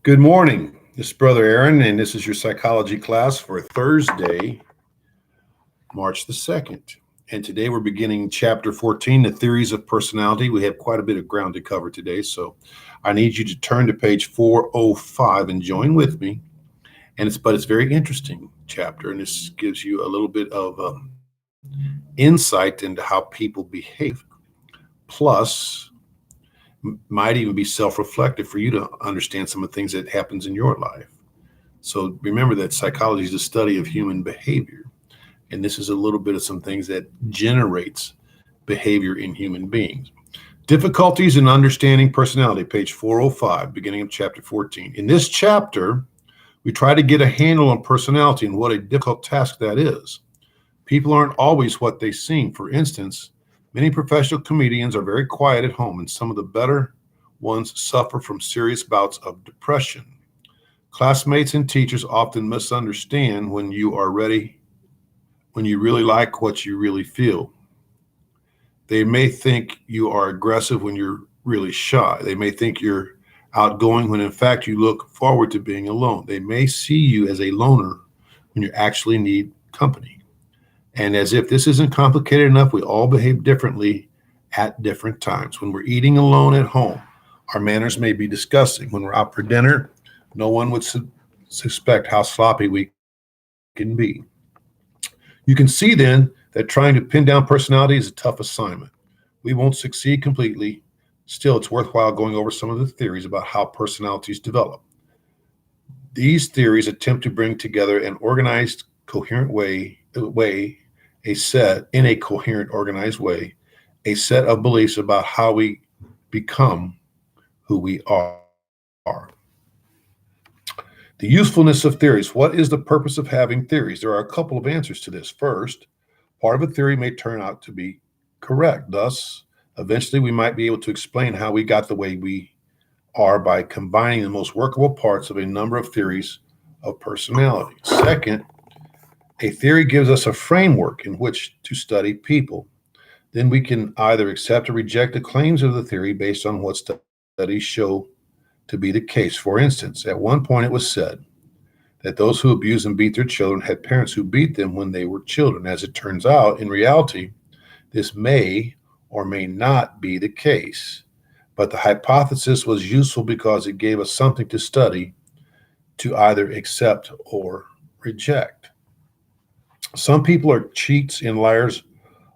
Good morning. This is Brother Aaron, and this is your psychology class for Thursday, March the 2nd. And today we're beginning chapter 14, the theories of personality. We have quite a bit of ground to cover today, so I need you to turn to page 405 and join with me. But it's a very interesting chapter, and this gives you a little bit of insight into how people behave. Plus, might even be self-reflective for you to understand some of the things that happens in your life. So remember that psychology is the study of human behavior, and this is a little bit of some things that generates behavior in human beings. Difficulties in understanding personality, page 405, beginning of chapter 14. In this chapter, we try to get a handle on personality and what a difficult task that is. People aren't always what they seem. For instance, many professional comedians are very quiet at home, and some of the better ones suffer from serious bouts of depression. Classmates and teachers often misunderstand when you really like what you really feel. They may think you are aggressive when you're really shy. They may think you're outgoing when in fact you look forward to being alone. They may see you as a loner when you actually need company. And as if this isn't complicated enough, we all behave differently at different times. When we're eating alone at home, our manners may be disgusting. When we're out for dinner, no one would suspect how sloppy we can be. You can see then that trying to pin down personality is a tough assignment. We won't succeed completely. Still, it's worthwhile going over some of the theories about how personalities develop. These theories attempt to bring together an organized, coherent a set of beliefs about how we become who we are. The usefulness of theories. What is the purpose of having theories? There are a couple of answers to this. First, part of a theory may turn out to be correct. Thus, eventually we might be able to explain how we got the way we are by combining the most workable parts of a number of theories of personality. Second, a theory gives us a framework in which to study people. Then we can either accept or reject the claims of the theory based on what studies show to be the case. For instance, at one point it was said that those who abuse and beat their children had parents who beat them when they were children. As it turns out, in reality, this may or may not be the case. But the hypothesis was useful because it gave us something to study to either accept or reject. Some people are cheats and liars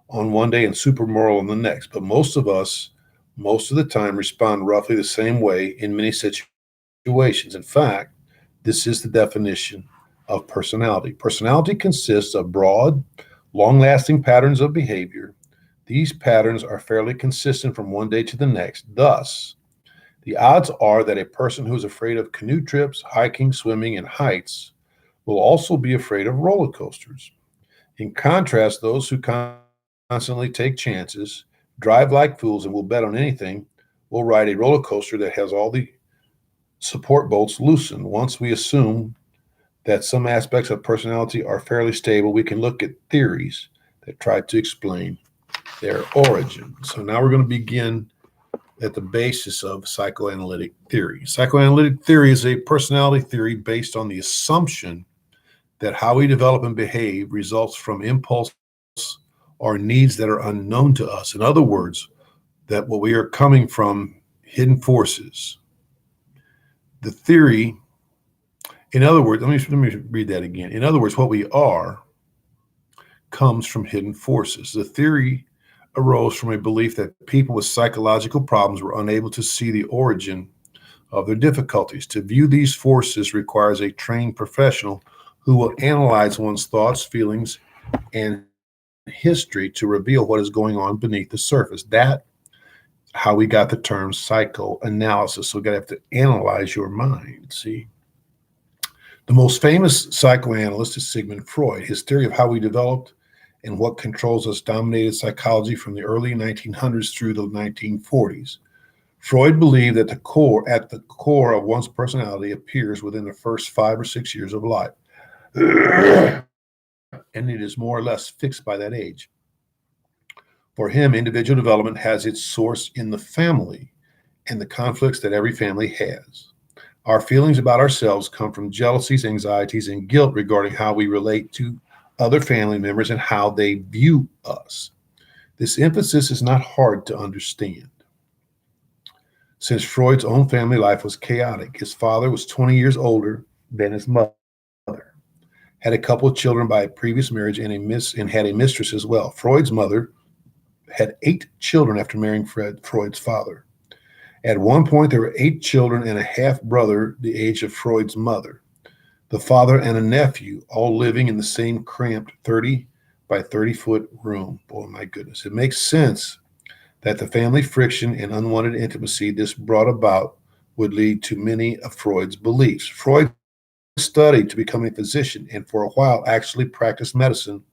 on one day and super moral on the next, but most of us, most of the time, respond roughly the same way in many situations. In fact, this is the definition of personality. Personality consists of broad, long-lasting patterns of behavior. These patterns are fairly consistent from one day to the next. Thus, the odds are that a person who is afraid of canoe trips, hiking, swimming, and heights will also be afraid of roller coasters. In contrast, those who constantly take chances, drive like fools, and will bet on anything will ride a roller coaster that has all the support bolts loosened. Once we assume that some aspects of personality are fairly stable, we can look at theories that try to explain their origin. So now we're going to begin at the basis of psychoanalytic theory. Psychoanalytic theory is a personality theory based on the assumption that how we develop and behave results from impulse or needs that are unknown to us. In other words, that what we are coming from hidden forces. The theory, in other words, let me read that again. In other words, what we are comes from hidden forces. The theory arose from a belief that people with psychological problems were unable to see the origin of their difficulties. To view these forces requires a trained professional who will analyze one's thoughts, feelings, and history to reveal what is going on beneath the surface. That's how we got the term psychoanalysis. So we have to analyze your mind, see? The most famous psychoanalyst is Sigmund Freud. His theory of how we developed and what controls us dominated psychology from the early 1900s through the 1940s. Freud believed that at the core of one's personality appears within the first 5 or 6 years of life. And it is more or less fixed by that age. For him, individual development has its source in the family and the conflicts that every family has. Our feelings about ourselves come from jealousies, anxieties, and guilt regarding how we relate to other family members and how they view us. This emphasis is not hard to understand. Since Freud's own family life was chaotic, his father was 20 years older than his mother, had a couple of children by a previous marriage, and had a mistress as well. Freud's mother had 8 children after marrying Freud's father. At one point, there were 8 children and a half brother the age of Freud's mother. The father and a nephew, all living in the same cramped 30 by 30-foot room. Boy, my goodness. It makes sense that the family friction and unwanted intimacy this brought about would lead to many of Freud's beliefs. Freud studied to become a physician and for a while actually practiced medicine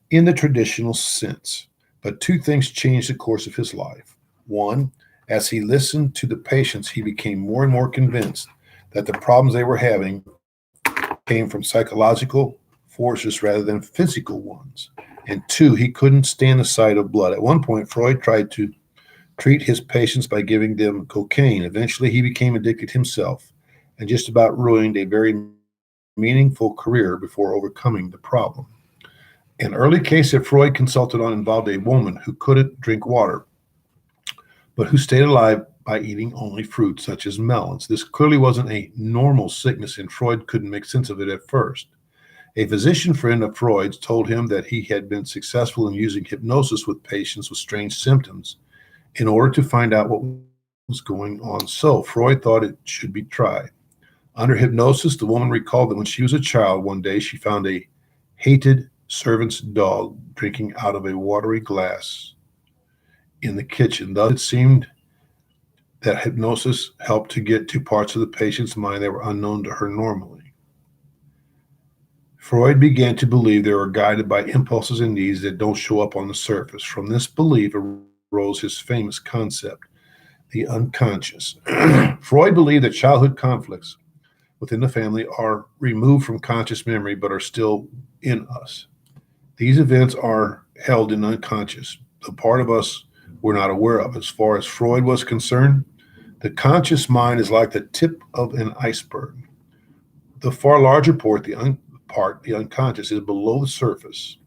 in the traditional sense. But 2 things changed the course of his life. One, as he listened to the patients, he became more and more convinced that the problems they were having came from psychological forces rather than physical ones. And 2, he couldn't stand the sight of blood. At one point, Freud tried to treat his patients by giving them cocaine. Eventually, he became addicted himself and just about ruined a very meaningful career before overcoming the problem. An early case that Freud consulted on involved a woman who couldn't drink water, but who stayed alive by eating only fruits such as melons. This clearly wasn't a normal sickness, and Freud couldn't make sense of it at first. A physician friend of Freud's told him that he had been successful in using hypnosis with patients with strange symptoms in order to find out what was going on. So Freud thought it should be tried. Under hypnosis, the woman recalled that when she was a child, one day she found a hated servant's dog drinking out of a watery glass in the kitchen. Thus, it seemed that hypnosis helped to get to parts of the patient's mind that were unknown to her normally. Freud began to believe they were guided by impulses and needs that don't show up on the surface. From this belief arose his famous concept, the unconscious. Freud believed that childhood conflicts within the family are removed from conscious memory but are still in us. These events are held in unconscious, the part of us we're not aware of. As far as Freud was concerned, the conscious mind is like the tip of an iceberg. The far larger part, the unconscious, is below the surface.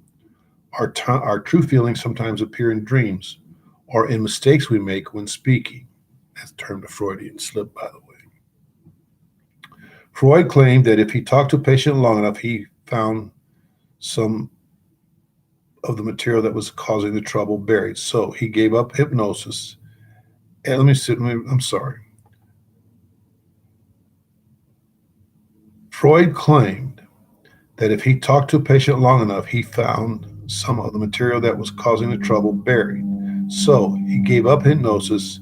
Our true feelings sometimes appear in dreams or in mistakes we make when speaking. That's termed a Freudian slip, by the way. Freud claimed that if he talked to a patient long enough, he found some of the material that was causing the trouble buried. So he gave up hypnosis. And I'm sorry. Freud claimed that if he talked to a patient long enough, he found some of the material that was causing the trouble buried. So he gave up hypnosis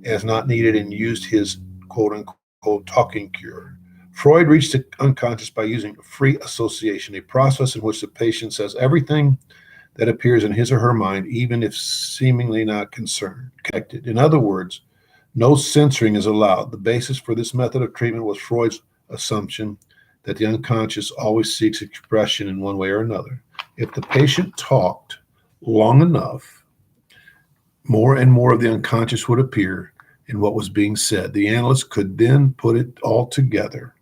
as not needed and used his quote unquote talking cure. Freud reached the unconscious by using free association, a process in which the patient says everything that appears in his or her mind, even if seemingly not connected. In other words, no censoring is allowed. The basis for this method of treatment was Freud's assumption that the unconscious always seeks expression in one way or another. If the patient talked long enough, more and more of the unconscious would appear in what was being said. The analyst could then put it all together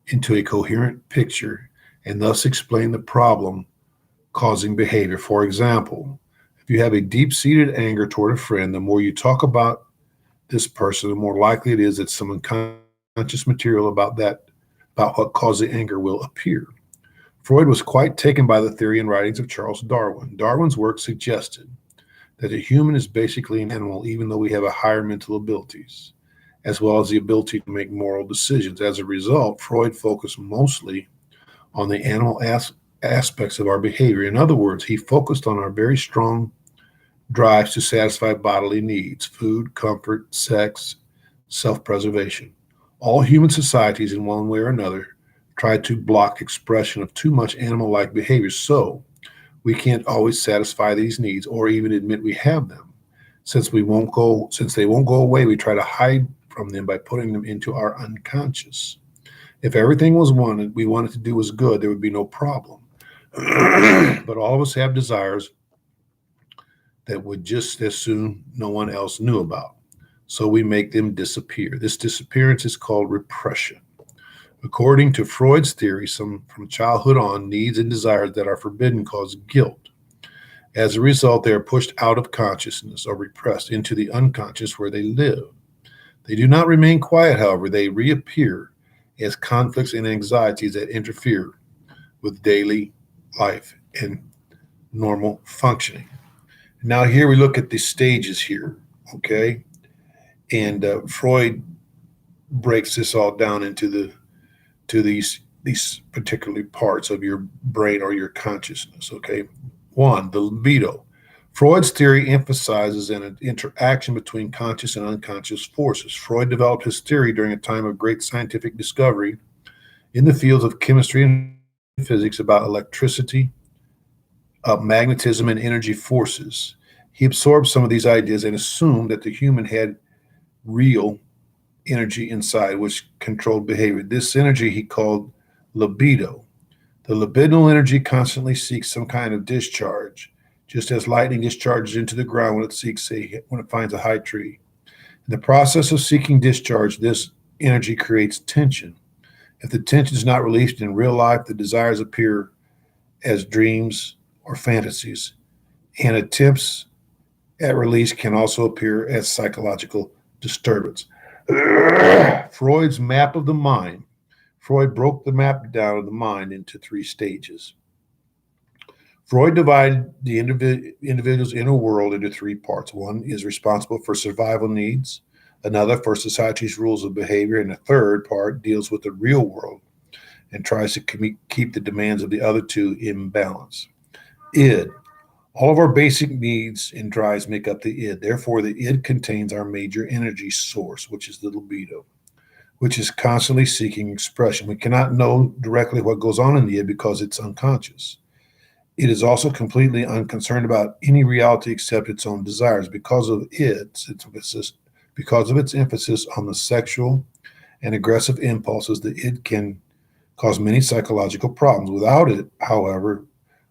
into a coherent picture and thus explain the problem causing behavior. For example, if you have a deep-seated anger toward a friend, the more you talk about this person, the more likely it is that some unconscious material about what caused the anger will appear. Freud was quite taken by the theory and writings of Charles Darwin. Darwin's work suggested that a human is basically an animal, even though we have a higher mental abilities, as well as the ability to make moral decisions. As a result, Freud focused mostly on the animal aspects of our behavior. In other words, he focused on our very strong drives to satisfy bodily needs: food, comfort, sex, self-preservation. All human societies, in one way or another, try to block expression of too much animal-like behavior, so we can't always satisfy these needs or even admit we have them. Since they won't go away, we try to hide from them by putting them into our unconscious. If everything we wanted to do was good, there would be no problem. But all of us have desires that would just as soon no one else knew about. so we make them disappear. This disappearance is called repression. According to Freud's theory, from childhood on, needs and desires that are forbidden cause guilt. As a result, they are pushed out of consciousness or repressed into the unconscious where they live. They do not remain quiet, however, they reappear as conflicts and anxieties that interfere with daily life and normal functioning. Now, here we look at the stages here, okay? And Freud breaks this all down into these particular parts of your brain or your consciousness, okay? One, the libido. Freud's theory emphasizes an interaction between conscious and unconscious forces. Freud developed his theory during a time of great scientific discovery in the fields of chemistry and physics about electricity, magnetism, and energy forces. He absorbed some of these ideas and assumed that the human had real energy inside, which controlled behavior. This energy he called libido. The libidinal energy constantly seeks some kind of discharge, just as lightning discharges into the ground when it finds a high tree. In the process of seeking discharge, this energy creates tension. If the tension is not released in real life, the desires appear as dreams or fantasies, and attempts at release can also appear as psychological disturbance. Freud's map of the mind. Freud broke the map down of the mind into three stages. Freud divided the individual's inner world into three parts. One is responsible for survival needs, another for society's rules of behavior, and the third part deals with the real world and tries to keep the demands of the other two in balance. Id. All of our basic needs and drives make up the id. Therefore, the id contains our major energy source, which is the libido, which is constantly seeking expression. We cannot know directly what goes on in the id because it's unconscious. It is also completely unconcerned about any reality except its own desires. Because of its emphasis on the sexual and aggressive impulses, the id can cause many psychological problems. Without it, however,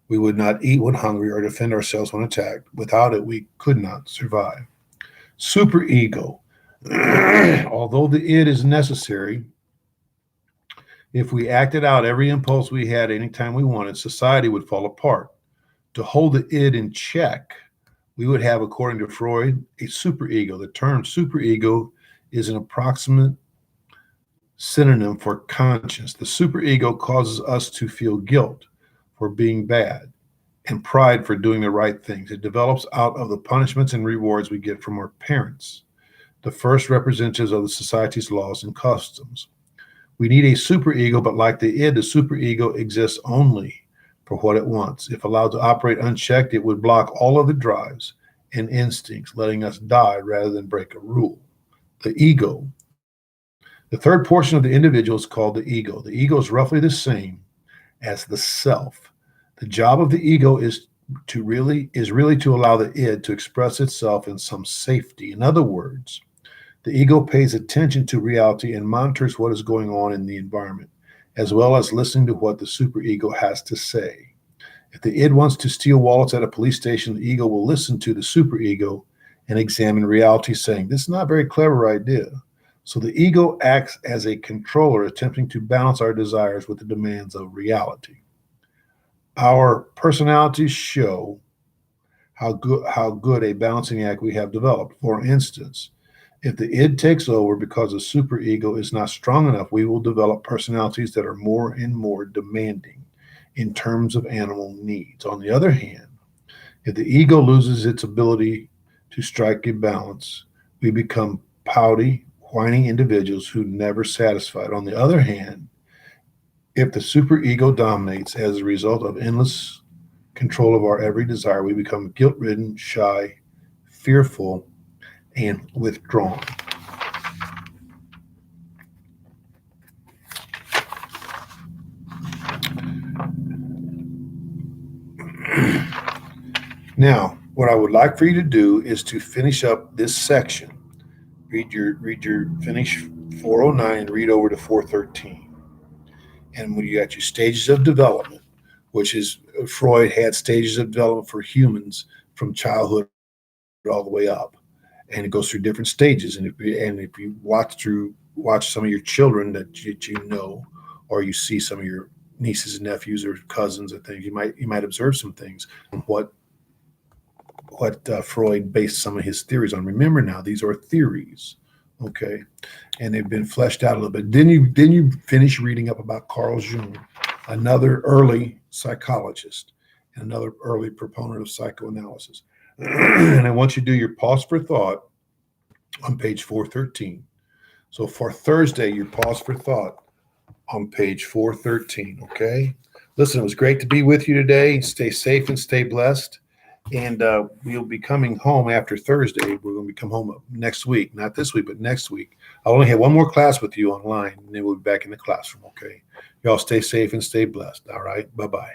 we would not eat when hungry or defend ourselves when attacked. Without it, we could not survive. Superego. Although the id is necessary, if we acted out every impulse we had anytime we wanted, society would fall apart. To hold the id in check, we would have, according to Freud, a superego. The term superego is an approximate synonym for conscience. The superego causes us to feel guilt for being bad and pride for doing the right things. It develops out of the punishments and rewards we get from our parents, the first representatives of the society's laws and customs. We need a superego, but like the id, the superego exists only for what it wants. If allowed to operate unchecked, it would block all other drives and instincts, letting us die rather than break a rule. The ego. The third portion of the individual is called the ego. The ego is roughly the same as the self. The job of the ego is really to allow the id to express itself in some safety. In other words, the ego pays attention to reality and monitors what is going on in the environment, as well as listening to what the superego has to say. If the id wants to steal wallets at a police station, the ego will listen to the superego and examine reality, saying, "This is not a very clever idea." So the ego acts as a controller, attempting to balance our desires with the demands of reality. Our personalities show how good a balancing act we have developed. For instance, if the id takes over because the superego is not strong enough, we will develop personalities that are more and more demanding in terms of animal needs. On the other hand, if the ego loses its ability to strike a balance, we become pouty, whining individuals who never satisfied. On the other hand, if the superego dominates as a result of endless control of our every desire, we become guilt-ridden, shy, fearful, and withdrawn. Now, what I would like for you to do is to finish up this section. Finish 409 and read over to 413. And when you got your stages of development, which is Freud had stages of development for humans from childhood all the way up. and it goes through different stages. And if you watch some of your children that you know, or you see some of your nieces and nephews or cousins and things, you might observe some things. What Freud based some of his theories on. Remember now, these are theories, okay, and they've been fleshed out a little bit. Then you finish reading up about Carl Jung, another early psychologist, and another early proponent of psychoanalysis. And I want you to do your pause for thought on page 413. So for Thursday, your pause for thought on page 413. Okay. Listen, it was great to be with you today. Stay safe and stay blessed. And we'll be coming home after Thursday. We're going to come home next week, not this week, but next week. I'll only have one more class with you online, and then we'll be back in the classroom. Okay. Y'all stay safe and stay blessed. All right. Bye bye.